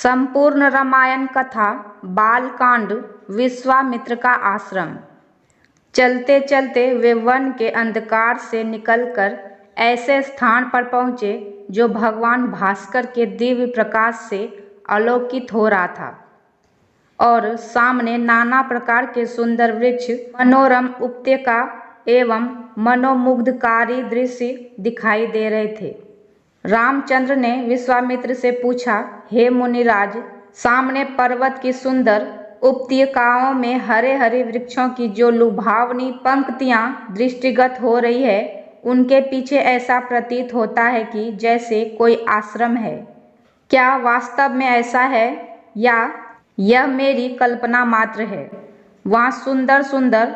संपूर्ण रामायण कथा बालकांड विश्वामित्र का आश्रम। चलते चलते वे वन के अंधकार से निकलकर ऐसे स्थान पर पहुँचे जो भगवान भास्कर के दिव्य प्रकाश से आलोकित हो रहा था और सामने नाना प्रकार के सुंदर वृक्ष, मनोरम उपत्यका एवं मनोमुग्धकारी दृश्य दिखाई दे रहे थे। रामचंद्र ने विश्वामित्र से पूछा, हे मुनिराज, सामने पर्वत की सुंदर उपत्यकाओं में हरे हरे वृक्षों की जो लुभावनी पंक्तियां दृष्टिगत हो रही है, उनके पीछे ऐसा प्रतीत होता है कि जैसे कोई आश्रम है। क्या वास्तव में ऐसा है या यह मेरी कल्पना मात्र है? वहाँ सुंदर सुंदर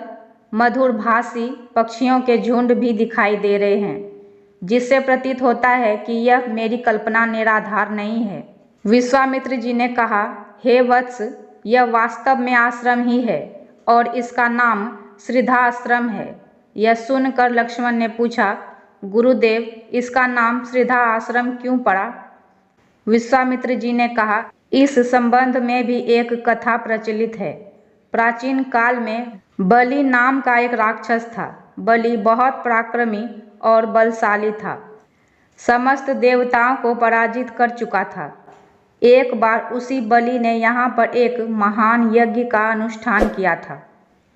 मधुरभाषी पक्षियों के झुंड भी दिखाई दे रहे हैं, जिससे प्रतीत होता है कि यह मेरी कल्पना निराधार नहीं है। विश्वामित्र जी ने कहा, हे वत्स, यह वास्तव में आश्रम ही है और इसका नाम श्रीधाश्रम है। यह सुनकर लक्ष्मण ने पूछा, गुरुदेव, इसका नाम श्रीधा आश्रम क्यों पड़ा? विश्वामित्र जी ने कहा, इस संबंध में भी एक कथा प्रचलित है। प्राचीन काल में बलि नाम का एक राक्षस था। बलि बहुत पराक्रमी और बलशाली था, समस्त देवताओं को पराजित कर चुका था। एक बार उसी बलि ने यहाँ पर एक महान यज्ञ का अनुष्ठान किया था।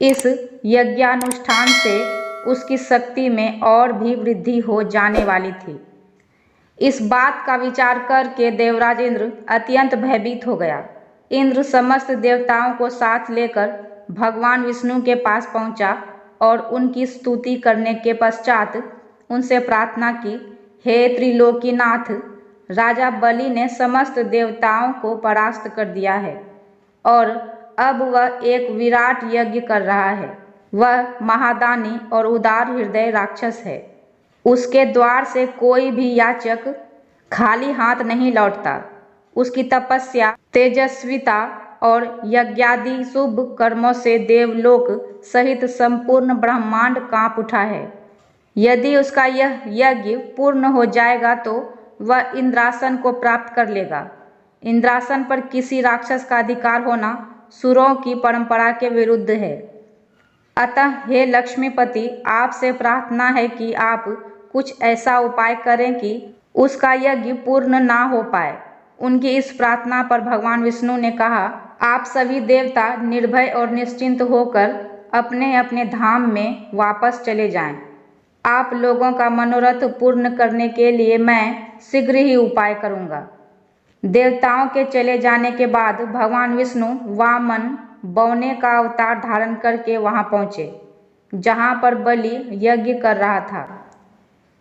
इस यज्ञानुष्ठान से उसकी शक्ति में और भी वृद्धि हो जाने वाली थी। इस बात का विचार करके देवराज इंद्र अत्यंत भयभीत हो गया। इंद्र समस्त देवताओं को साथ लेकर भगवान विष्णु के पास पहुंचा और उनकी स्तुति करने के पश्चात उनसे प्रार्थना की, हे त्रिलोकीनाथ, राजा बलि ने समस्त देवताओं को परास्त कर दिया है और अब वह एक विराट यज्ञ कर रहा है। वह महादानी और उदार हृदय राक्षस है। उसके द्वार से कोई भी याचक खाली हाथ नहीं लौटता। उसकी तपस्या, तेजस्विता और यज्ञादि शुभ कर्मों से देवलोक सहित संपूर्ण ब्रह्मांड कांप उठा है। यदि उसका यह यज्ञ पूर्ण हो जाएगा तो वह इंद्रासन को प्राप्त कर लेगा। इंद्रासन पर किसी राक्षस का अधिकार होना सुरों की परंपरा के विरुद्ध है। अतः हे लक्ष्मीपति, आपसे प्रार्थना है कि आप कुछ ऐसा उपाय करें कि उसका यज्ञ पूर्ण ना हो पाए। उनकी इस प्रार्थना पर भगवान विष्णु ने कहा, आप सभी देवता निर्भय और निश्चिंत होकर अपने अपने धाम में वापस चले जाएं। आप लोगों का मनोरथ पूर्ण करने के लिए मैं शीघ्र ही उपाय करूंगा। देवताओं के चले जाने के बाद भगवान विष्णु वामन बौने का अवतार धारण करके वहां पहुंचे जहां पर बलि यज्ञ कर रहा था।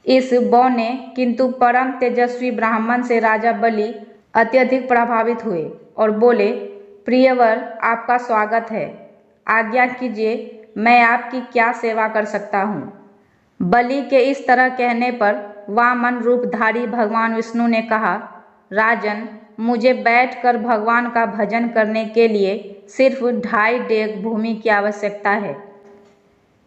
इस बौने किंतु परम तेजस्वी ब्राह्मण से राजा बलि अत्यधिक प्रभावित हुए और बोले, प्रियवर, आपका स्वागत है। आज्ञा कीजिए, मैं आपकी क्या सेवा कर सकता हूँ? बलि के इस तरह कहने पर वामन रूपधारी भगवान विष्णु ने कहा, राजन, मुझे बैठकर भगवान का भजन करने के लिए सिर्फ 2.5 डेग भूमि की आवश्यकता है।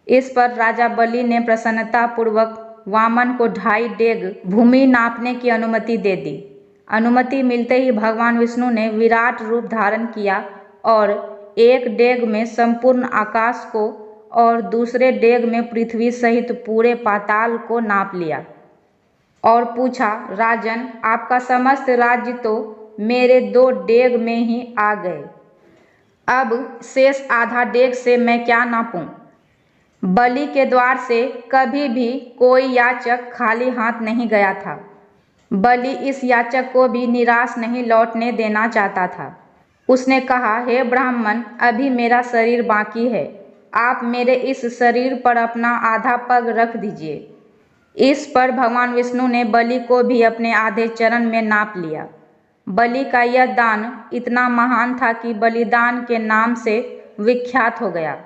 इस पर राजा बलि ने प्रसन्नता पूर्वक वामन को 2.5 डेग भूमि नापने की अनुमति दे दी। अनुमति मिलते ही भगवान विष्णु ने विराट रूप धारण किया और एक डेग में संपूर्ण आकाश को और दूसरे डेग में पृथ्वी सहित पूरे पाताल को नाप लिया और पूछा, राजन, आपका समस्त राज्य तो मेरे 2 डेग में ही आ गए। अब शेष आधा डेग से मैं क्या नापूं? बलि के द्वार से कभी भी कोई याचक खाली हाथ नहीं गया था। बलि इस याचक को भी निराश नहीं लौटने देना चाहता था। उसने कहा, हे ब्राह्मण, अभी मेरा शरीर बाकी है। आप मेरे इस शरीर पर अपना आधा पग रख दीजिए। इस पर भगवान विष्णु ने बलि को भी अपने आधे चरण में नाप लिया। बलि का यह दान इतना महान था कि बलिदान के नाम से विख्यात हो गया।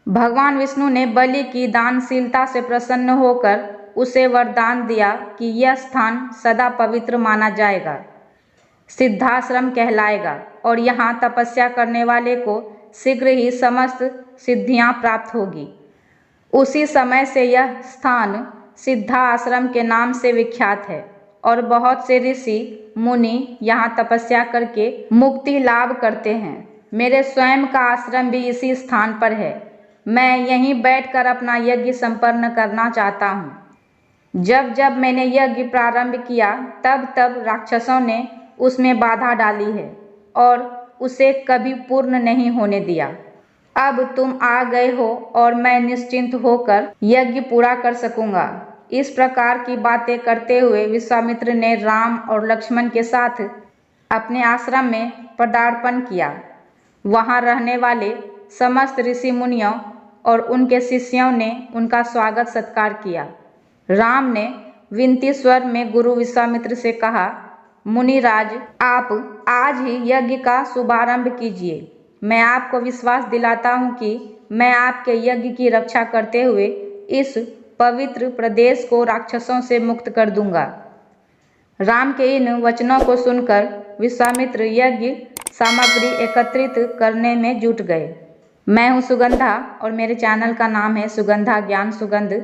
भगवान विष्णु ने बलि की दानशीलता से प्रसन्न होकर उसे वरदान दिया कि यह स्थान सदा पवित्र माना जाएगा, सिद्धाश्रम कहलाएगा और यहाँ तपस्या करने वाले को शीघ्र ही समस्त सिद्धियाँ प्राप्त होगी। उसी समय से यह स्थान सिद्धा आश्रम के नाम से विख्यात है और बहुत से ऋषि मुनि यहाँ तपस्या करके मुक्ति लाभ करते हैं। मेरे स्वयं का आश्रम भी इसी स्थान पर है। मैं यहीं बैठकर अपना यज्ञ संपन्न करना चाहता हूँ। जब जब मैंने यज्ञ प्रारंभ किया तब तब राक्षसों ने उसमें बाधा डाली है और उसे कभी पूर्ण नहीं होने दिया। अब तुम आ गए हो और मैं निश्चिंत होकर यज्ञ पूरा कर सकूंगा। इस प्रकार की बातें करते हुए विश्वामित्र ने राम और लक्ष्मण के साथ अपने आश्रम में पदार्पण किया। वहां रहने वाले समस्त ऋषि मुनियों और उनके शिष्यों ने उनका स्वागत सत्कार किया। राम ने विनती स्वर में गुरु विश्वामित्र से कहा, मुनिराज, आप आज ही यज्ञ का शुभारंभ कीजिए। मैं आपको विश्वास दिलाता हूँ कि मैं आपके यज्ञ की रक्षा करते हुए इस पवित्र प्रदेश को राक्षसों से मुक्त कर दूंगा। राम के इन वचनों को सुनकर विश्वामित्र यज्ञ सामग्री एकत्रित करने में जुट गए। मैं हूँ सुगंधा और मेरे चैनल का नाम है सुगंधा ज्ञान सुगंध।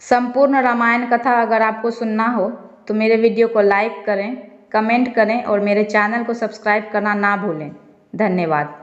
संपूर्ण रामायण कथा अगर आपको सुनना हो तो मेरे वीडियो को लाइक करें, कमेंट करें और मेरे चैनल को सब्सक्राइब करना ना भूलें। धन्यवाद।